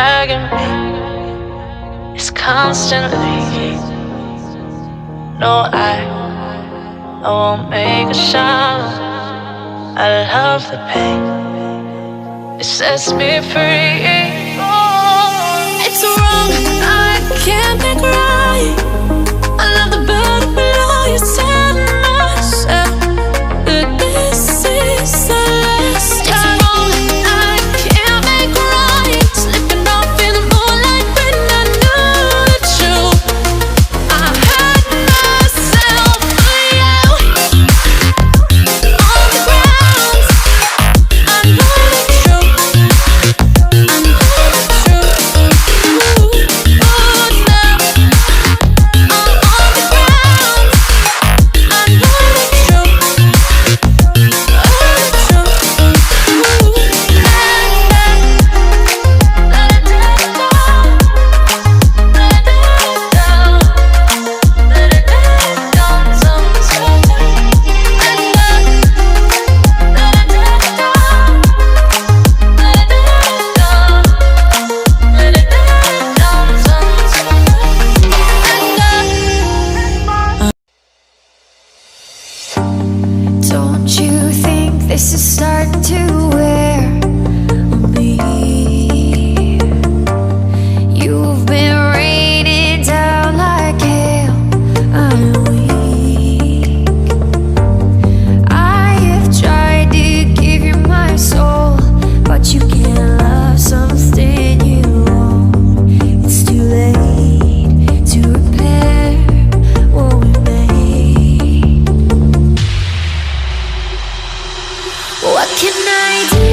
dragging me. It's constantly. No, I won't make a sound. I love the pain. It sets me free. Oh. It's wrong, I can't make right. I love the bird below you. Tell myself that this is the last time. It's wrong, I can't make right. Slipping off in the moonlight when I knew the truth. I hurt myself for you. On the ground, I know the truth. I know the truth. Ooh, oh, now I'm on the ground. I know the truth. Oh, the truth. Ooh, let it down, let it down, let it down, sometimes. Let it down, let it down, let it down, sometimes. Don't you think this is starting to wear on me? You've been raining down like hail. I'm weak. I have tried to give you my soul, but you can't love something you own. It's too late to repair what we made. What can I do?